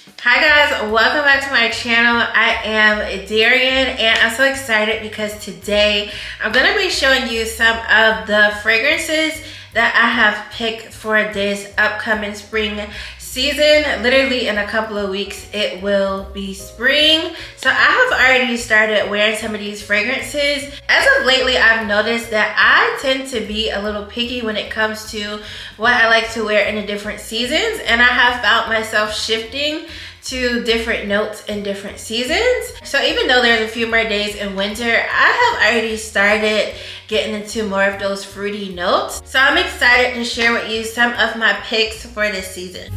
Hi guys, welcome back to my channel. I am Darian and I'm so excited because today I'm going to be showing you some of the fragrances that I have picked for this upcoming spring season. Literally in a couple of weeks it will be spring, so I have already started wearing some of these fragrances. As of lately, I've noticed that I tend to be a little picky when it comes to what I like to wear in the different seasons, and I have found myself shifting to different notes in different seasons. So even though there's a few more days in winter, I have already started getting into more of those fruity notes. So I'm excited to share with you some of my picks for this season.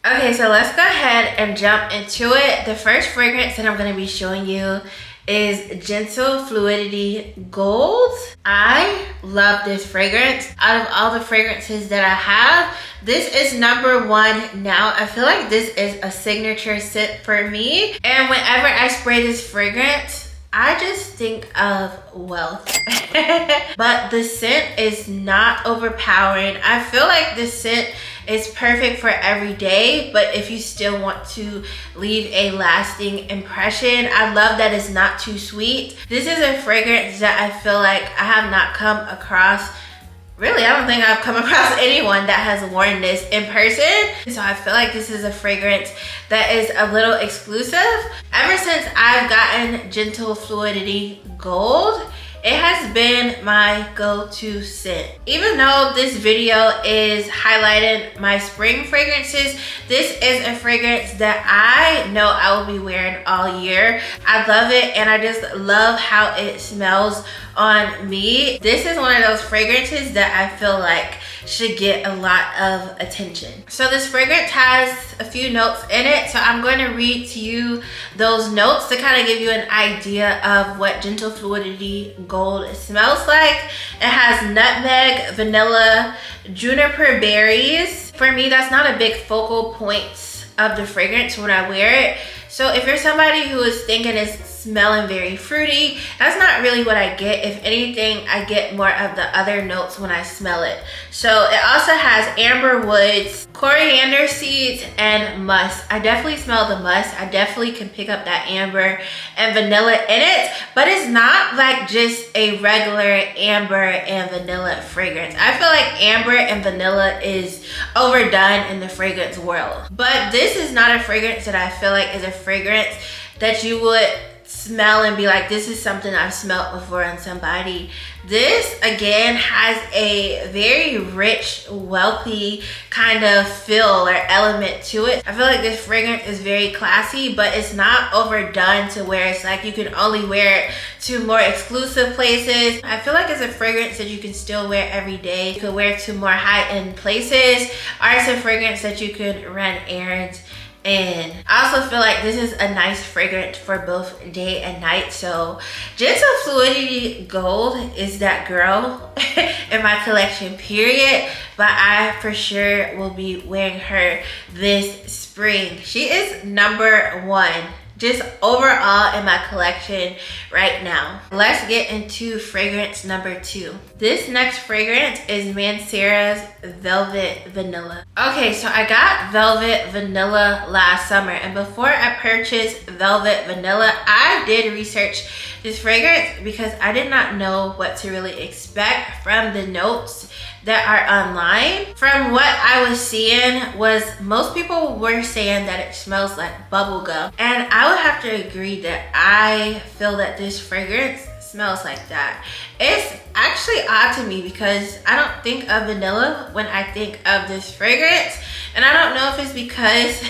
Okay, so let's go ahead and jump into it. The first fragrance that I'm going to be showing you is Gentle Fluidity Gold. I love this fragrance. Out of all the fragrances that I have, this is number one now. I feel like this is a signature scent for me. And whenever I spray this fragrance, I just think of wealth. But the scent is not overpowering. I feel like this scent is perfect for every day, but if you still want to leave a lasting impression, I love that it's not too sweet. This is a fragrance that I feel like I have not come across. Really, I don't think I've come across anyone that has worn this in person. So I feel like this is a fragrance that is a little exclusive. Ever since I've gotten Gentle Fluidity Gold, it has been my go-to scent. Even though this video is highlighting my spring fragrances, this is a fragrance that I know I will be wearing all year. I love it and I just love how it smells on me. This is one of those fragrances that I feel like should get a lot of attention. So this fragrance has a few notes in it, so I'm going to read to you those notes to kind of give you an idea of what Gentle Fluidity Gold smells like. It has nutmeg, vanilla, juniper berries. For me, that's not a big focal point of the fragrance when I wear it. So if you're somebody who is thinking it's smelling very fruity, that's not really what I get. If anything, I get more of the other notes when I smell it. So it also has amber woods, coriander seeds, and musk. I definitely smell the musk. I definitely can pick up that amber and vanilla in it, but it's not like just a regular amber and vanilla fragrance. I feel like amber and vanilla is overdone in the fragrance world, but this is not a fragrance that I feel like is a fragrance that you would smell and be like, this is something I've smelled before on somebody. This again has a very rich, wealthy kind of feel or element to it. I feel like this fragrance is very classy, but it's not overdone to where it's like you can only wear it to more exclusive places. I feel like it's a fragrance that you can still wear every day. You can wear it to more high-end places, or it's a fragrance that you could run errands. And I also feel like this is a nice fragrance for both day and night. So Gentle Fluidity Gold is that girl in my collection, period. But I for sure will be wearing her this spring. She is number one just overall in my collection right now. Let's get into fragrance number two. This next fragrance is Mancera's Velvet Vanilla. Okay, so I got Velvet Vanilla last summer, and before I purchased Velvet Vanilla, I did research this fragrance because I did not know what to really expect from the notes that are online. From what I was seeing was most people were saying that it smells like bubble gum, and I would have to agree that I feel that this fragrance smells like that. It's actually odd to me because I don't think of vanilla when I think of this fragrance, and I don't know if it's because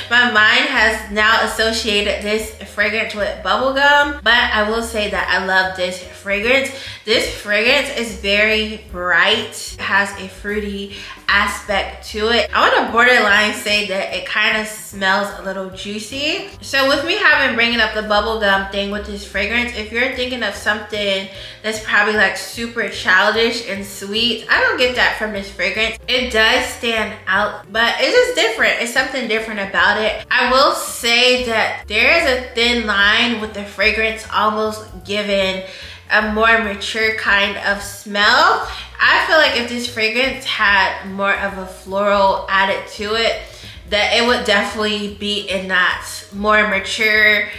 my mind has now associated this fragrance with bubblegum, but I will say that I love this fragrance. This fragrance is very bright. It has a fruity aspect to it. I want to borderline say that it kind of smells a little juicy. So with me having bringing up the bubblegum thing with this fragrance, if you're thinking of something that's probably like super childish and sweet, I don't get that from this fragrance. It does stand out, but it's just different. It's something different about it. I will say that there is a thin line with the fragrance almost giving a more mature kind of smell. I feel like if this fragrance had more of a floral added to it, that it would definitely be in that more mature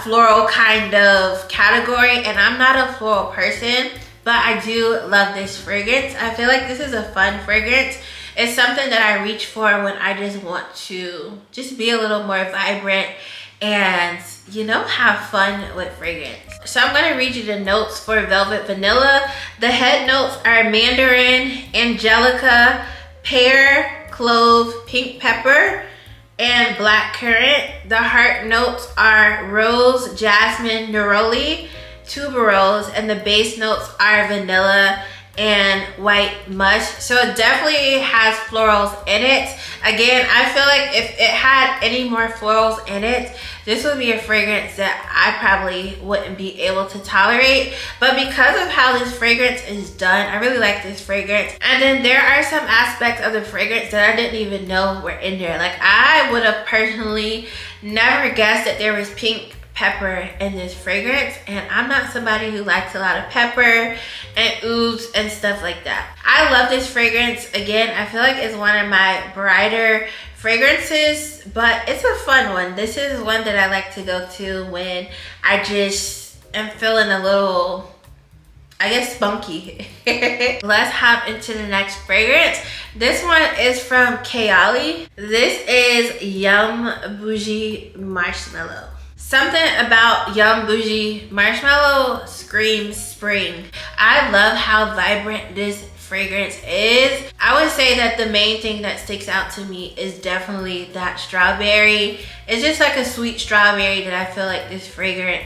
floral kind of category. And I'm not a floral person, but I do love this fragrance. I feel like this is a fun fragrance. It's something that I reach for when I just want to just be a little more vibrant and, you know, have fun with fragrance. So I'm gonna read you the notes for Velvet Vanilla. The head notes are mandarin, angelica, pear, clove, pink pepper, and black currant. The heart notes are rose, jasmine, neroli, tuberose, and the base notes are vanilla and white musk. So it definitely has florals in it. Again, I feel like if it had any more florals in it, this would be a fragrance that I probably wouldn't be able to tolerate. But because of how this fragrance is done, I really like this fragrance. And then there are some aspects of the fragrance that I didn't even know were in there. Like, I would have personally never guessed that there was pink pepper in this fragrance, and I'm not somebody who likes a lot of pepper and ouds and stuff like that. I love this fragrance. Again, I feel like it's one of my brighter fragrances, but it's a fun one. This is one that I like to go to when I just am feeling a little, I guess, spunky. Let's hop into the next fragrance. This one is from Kayali. This is Yum Bougie Marshmallow. Something about Yum Bougie Marshmallow screams spring. I love how vibrant this fragrance is. I would say that the main thing that sticks out to me is definitely that strawberry. It's just like a sweet strawberry that I feel like this fragrance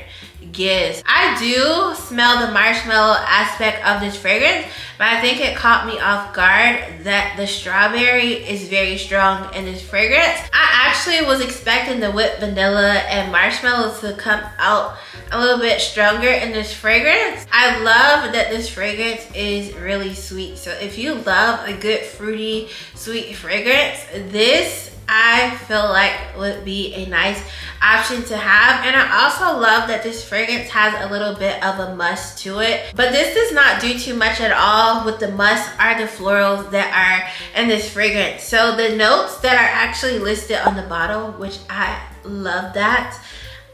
gives. I do smell the marshmallow aspect of this fragrance, but I think it caught me off guard that the strawberry is very strong in this fragrance. I actually was expecting the whipped vanilla and marshmallow to come out a little bit stronger in this fragrance. I love that this fragrance is really sweet. So if you love a good fruity, sweet fragrance, this I feel like would be a nice option to have. And I also love that this fragrance has a little bit of a musk to it, but this does not do too much at all. With the musk are the florals that are in this fragrance. So the notes that are actually listed on the bottle, which I love that,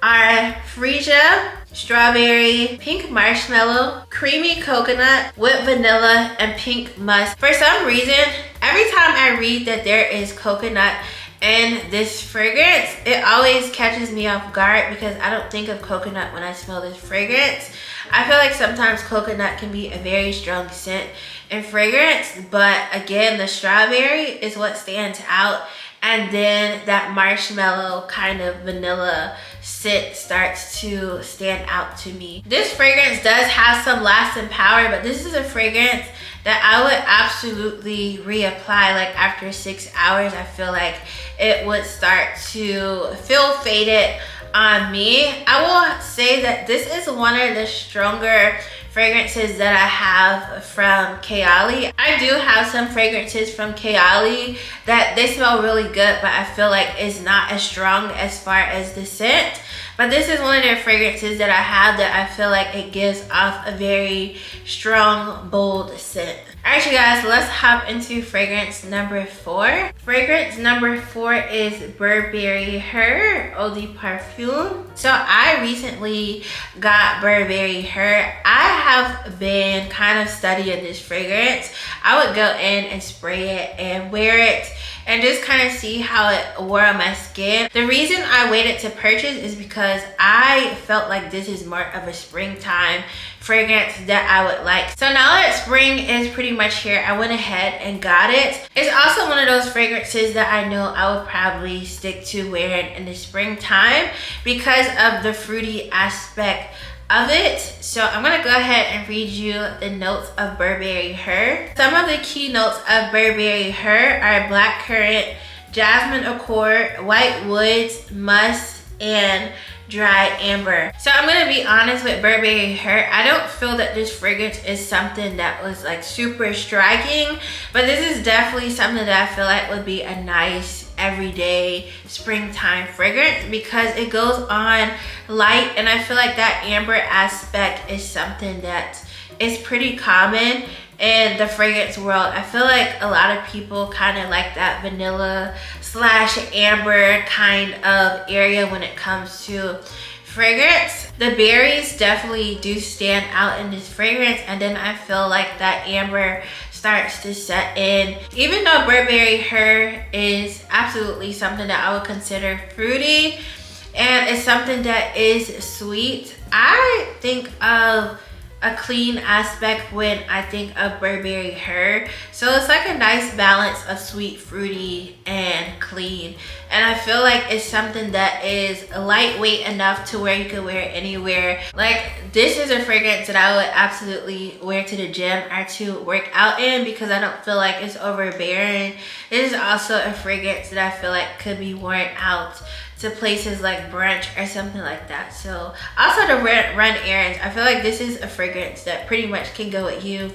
are freesia, strawberry, pink marshmallow, creamy coconut, whipped vanilla, and pink musk. For some reason, every time I read that there is coconut in this fragrance, it always catches me off guard because I don't think of coconut when I smell this fragrance. I feel like sometimes coconut can be a very strong scent in fragrance, but again, the strawberry is what stands out. And then that marshmallow kind of vanilla scent starts to stand out to me. This fragrance does have some lasting power, but this is a fragrance that I would absolutely reapply. Like after 6 hours, I feel like it would start to feel faded on me. I will say that this is one of the stronger fragrances that I have from Kayali. I do have some fragrances from Kayali that they smell really good, but I feel like it's not as strong as far as the scent. But this is one of their fragrances that I have that I feel like it gives off a very strong, bold scent. Alright, you guys, let's hop into fragrance number 4. Fragrance number 4 is Burberry Her Eau de Parfum. So I recently got Burberry Her. I have been kind of studying this fragrance. I would go in and spray it and wear it and just kind of see how it wore on my skin. The reason I waited to purchase is because I felt like this is more of a springtime fragrance that I would like. So now that spring is pretty much here, I went ahead and got it. It's also one of those fragrances that I know I would probably stick to wearing in the springtime because of the fruity aspect of it. So I'm gonna go ahead and read you the notes of Burberry Her. Some of the key notes of Burberry Her are black currant, jasmine accord, white woods, musk, and dry amber. So I'm gonna be honest with Burberry Her. I don't feel that this fragrance is something that was like super striking, but this is definitely something that I feel like would be a nice everyday springtime fragrance because it goes on light, and I feel like that amber aspect is something that is pretty common in the fragrance world. I feel like a lot of people kind of like that vanilla slash amber kind of area when it comes to fragrance. The berries definitely do stand out in this fragrance, and then I feel like that amber starts to set in. Even though Burberry Her is absolutely something that I would consider fruity and it's something that is sweet, I think of a clean aspect when I think of Burberry Her. So it's like a nice balance of sweet, fruity, and clean. And I feel like it's something that is lightweight enough to where you can wear it anywhere. Like, this is a fragrance that I would absolutely wear to the gym or to work out in because I don't feel like it's overbearing. This is also a fragrance that I feel like could be worn out to places like brunch or something like that. So also to run errands, I feel like this is a fragrance that pretty much can go with you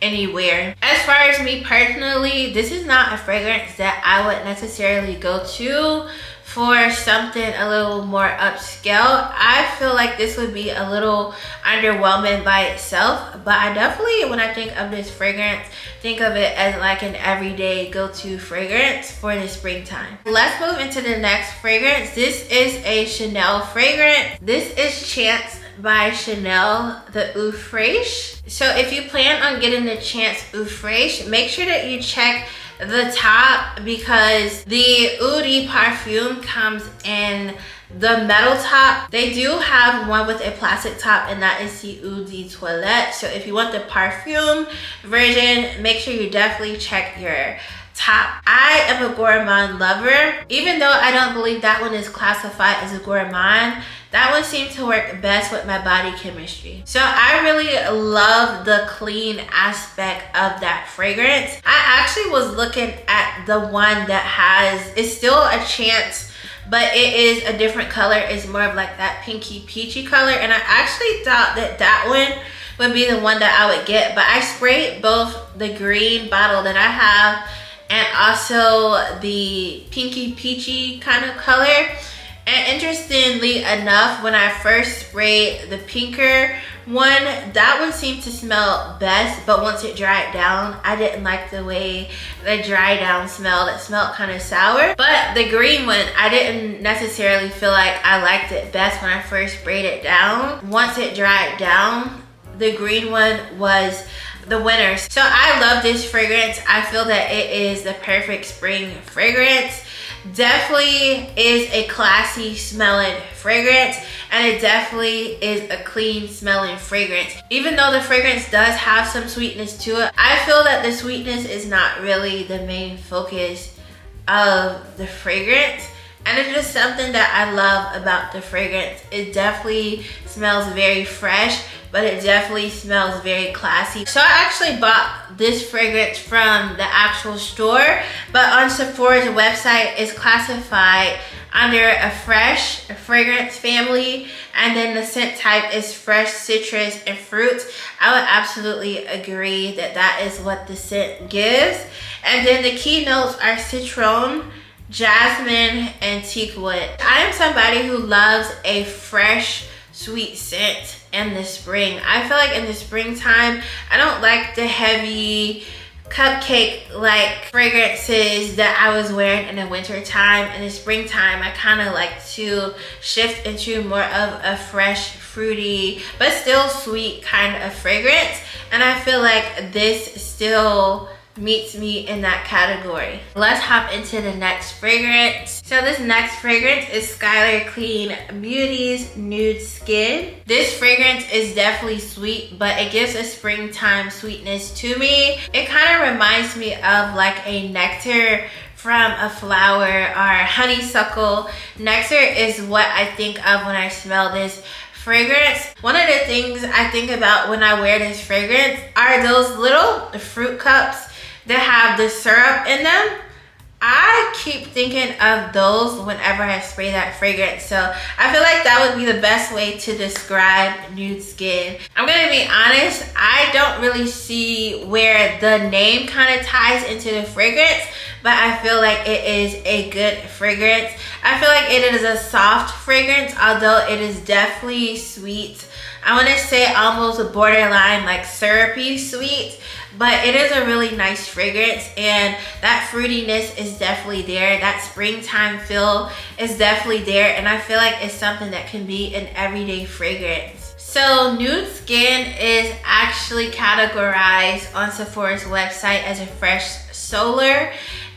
anywhere. As far as me personally, this is not a fragrance that I would necessarily go to for something a little more upscale. I feel like this would be a little underwhelming by itself, but I definitely, when I think of this fragrance, think of it as like an everyday go-to fragrance for the springtime. Let's move into the next fragrance. This is a Chanel fragrance. This is Chance by Chanel, the Eau Fraiche. So if you plan on getting the Chance Eau Fraiche, make sure that you check the top because the Eau de Parfum comes in the metal top. They do have one with a plastic top, and that is the Eau de Toilette. So if you want the parfum version, make sure you definitely check your top. I am a gourmand lover. Even though I don't believe that one is classified as a gourmand, that one seemed to work best with my body chemistry. So I really love the clean aspect of that fragrance. I actually was looking at the one that has, it's still a Chance, but it is a different color. It's more of like that pinky peachy color, and I actually thought that that one would be the one that I would get, but I sprayed both the green bottle that I have and also the pinky peachy kind of color. And interestingly enough, when I first sprayed the pinker one, that one seemed to smell best, but once it dried down, I didn't like the way the dry down smelled. It smelled kind of sour. But the green one, I didn't necessarily feel like I liked it best when I first sprayed it down. Once it dried down, the green one was the winner. So I love this fragrance. I feel that it is the perfect spring fragrance. Definitely is a classy smelling fragrance, and it definitely is a clean smelling fragrance. Even though the fragrance does have some sweetness to it, I feel that the sweetness is not really the main focus of the fragrance. And it's just something that I love about the fragrance. It definitely smells very fresh, but it definitely smells very classy. So I actually bought this fragrance from the actual store, but on Sephora's website it's classified under a fresh fragrance family, and then the scent type is fresh citrus and fruits. I would absolutely agree that that is what the scent gives. And then the key notes are citron, jasmine, and teak wood. I am somebody who loves a fresh, sweet scent in the spring. I feel like in the springtime, I don't like the heavy cupcake like fragrances that I was wearing in the winter time. In the springtime, I kind of like to shift into more of a fresh, fruity, but still sweet kind of fragrance. And I feel like this still meets me in that category. Let's hop into the next fragrance. So this next fragrance is Skylar Clean Beauty's Nude Skin. This fragrance is definitely sweet, but it gives a springtime sweetness to me. It kind of reminds me of like a nectar from a flower or honeysuckle. Nectar is what I think of when I smell this fragrance. One of the things I think about when I wear this fragrance are those little fruit cups that have the syrup in them. I keep thinking of those whenever I spray that fragrance. So I feel like that would be the best way to describe nude skin. I'm gonna be honest, I don't really see where the name kind of ties into the fragrance, but I feel like it is a good fragrance. I feel like it is a soft fragrance, although it is definitely sweet. I want to say almost a borderline like syrupy sweet, but it is a really nice fragrance, and that fruitiness is definitely there. That springtime feel is definitely there, and I feel like it's something that can be an everyday fragrance. So nude skin is actually categorized on Sephora's website as a fresh solar,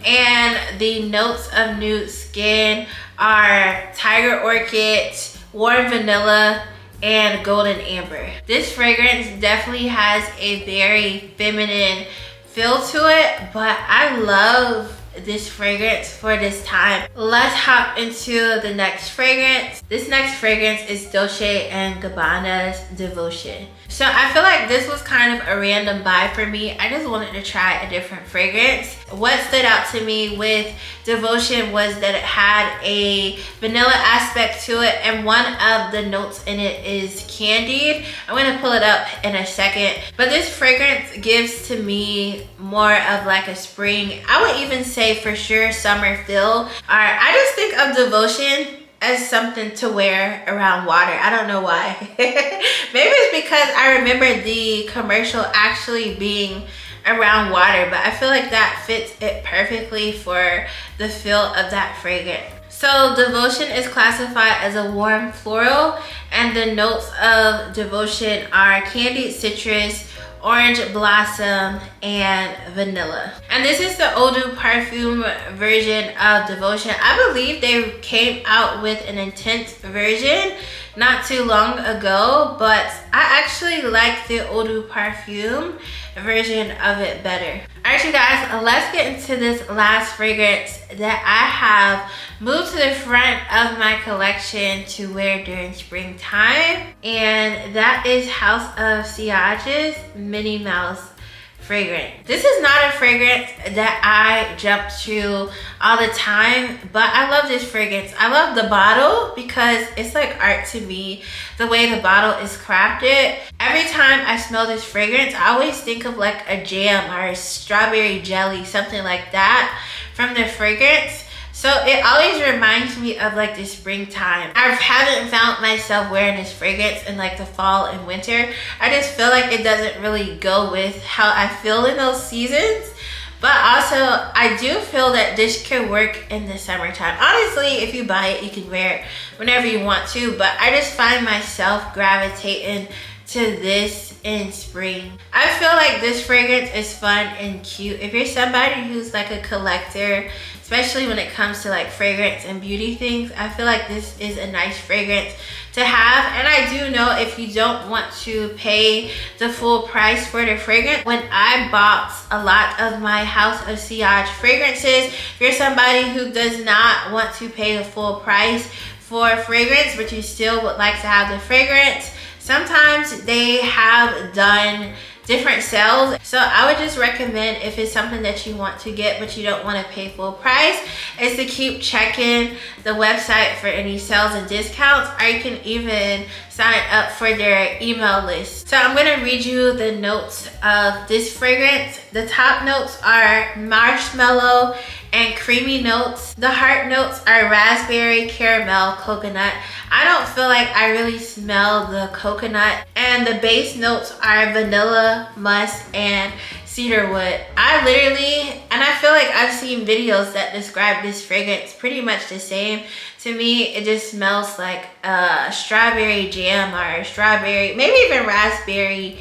and the notes of nude skin are tiger orchid, warm vanilla, and golden amber. This fragrance definitely has a very feminine feel to it, but I love this fragrance for this time. Let's hop into the next fragrance. This next fragrance is Dolce & Gabbana's Devotion. So I feel like this was kind of a random buy for me. I just wanted to try a different fragrance. What stood out to me with Devotion was that it had a vanilla aspect to it, and one of the notes in it is candied. I'm gonna pull it up in a second, but this fragrance gives to me more of like a spring, I would even say for sure summer feel. All right, I just think of Devotion as something to wear around water. I don't know why. Maybe it's because I remember the commercial actually being around water, but I feel like that fits it perfectly for the feel of that fragrance. So Devotion is classified as a warm floral, and the notes of Devotion are candied citrus, orange blossom, and vanilla. And this is the Eau de Parfum version of Devotion. I believe they came out with an intense version not too long ago, but I actually like the Eau de Parfum version of it better. Alright you guys, let's get into this last fragrance that I have moved to the front of my collection to wear during springtime, and that is House of Siage's Minnie Mouse fragrance. This is not a fragrance that I jump to all the time, but I love this fragrance. I love the bottle because it's like art to me, the way the bottle is crafted. Every time I smell this fragrance, I always think of like a jam or a strawberry jelly, something like that from the fragrance. So it always reminds me of like the springtime. I haven't found myself wearing this fragrance in like the fall and winter. I just feel like it doesn't really go with how I feel in those seasons. But also, I do feel that this could work in the summertime. Honestly, if you buy it, you can wear it whenever you want to. But I just find myself gravitating to this in spring. I feel like this fragrance is fun and cute. If you're somebody who's like a collector, especially when it comes to like fragrance and beauty things, I feel like this is a nice fragrance to have. And I do know if you don't want to pay the full price for the fragrance, when I bought a lot of my House of Siage fragrances, if you're somebody who does not want to pay the full price for fragrance, but you still would like to have the fragrance, sometimes they have done different sales. So I would just recommend, if it's something that you want to get but you don't want to pay full price, is to keep checking the website for any sales and discounts, or you can even sign up for their email list. So I'm going to read you the notes of this fragrance. The top notes are marshmallow and creamy notes. The heart notes are raspberry, caramel, coconut. I don't feel like I really smell the coconut. And the base notes are vanilla, musk, and cedarwood. I literally, and I feel like I've seen videos that describe this fragrance pretty much the same. To me, it just smells like a strawberry jam or strawberry, maybe even raspberry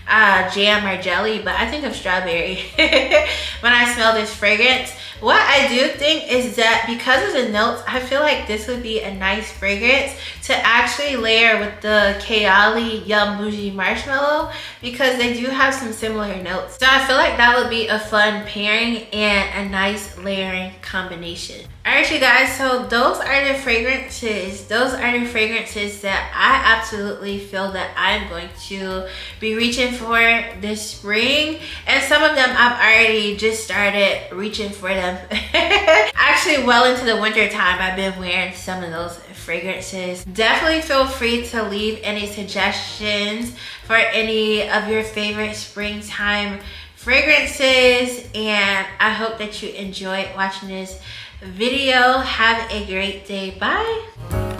jam or jelly, but I think of strawberry when I smell this fragrance. What I do think is that because of the notes, I feel like this would be a nice fragrance to actually layer with the Kayali Yum Bougie Marshmallow, because they do have some similar notes. So I feel like that would be a fun pairing and a nice layering combination. Alright you guys, so those are the fragrances. Those are the fragrances that I absolutely feel that I'm going to be reaching for this spring. And some of them I've already just started reaching for them month. Actually, well into the winter time, I've been wearing some of those fragrances. Definitely feel free to leave any suggestions for any of your favorite springtime fragrances, and I hope that you enjoyed watching this video. Have a great day. Bye.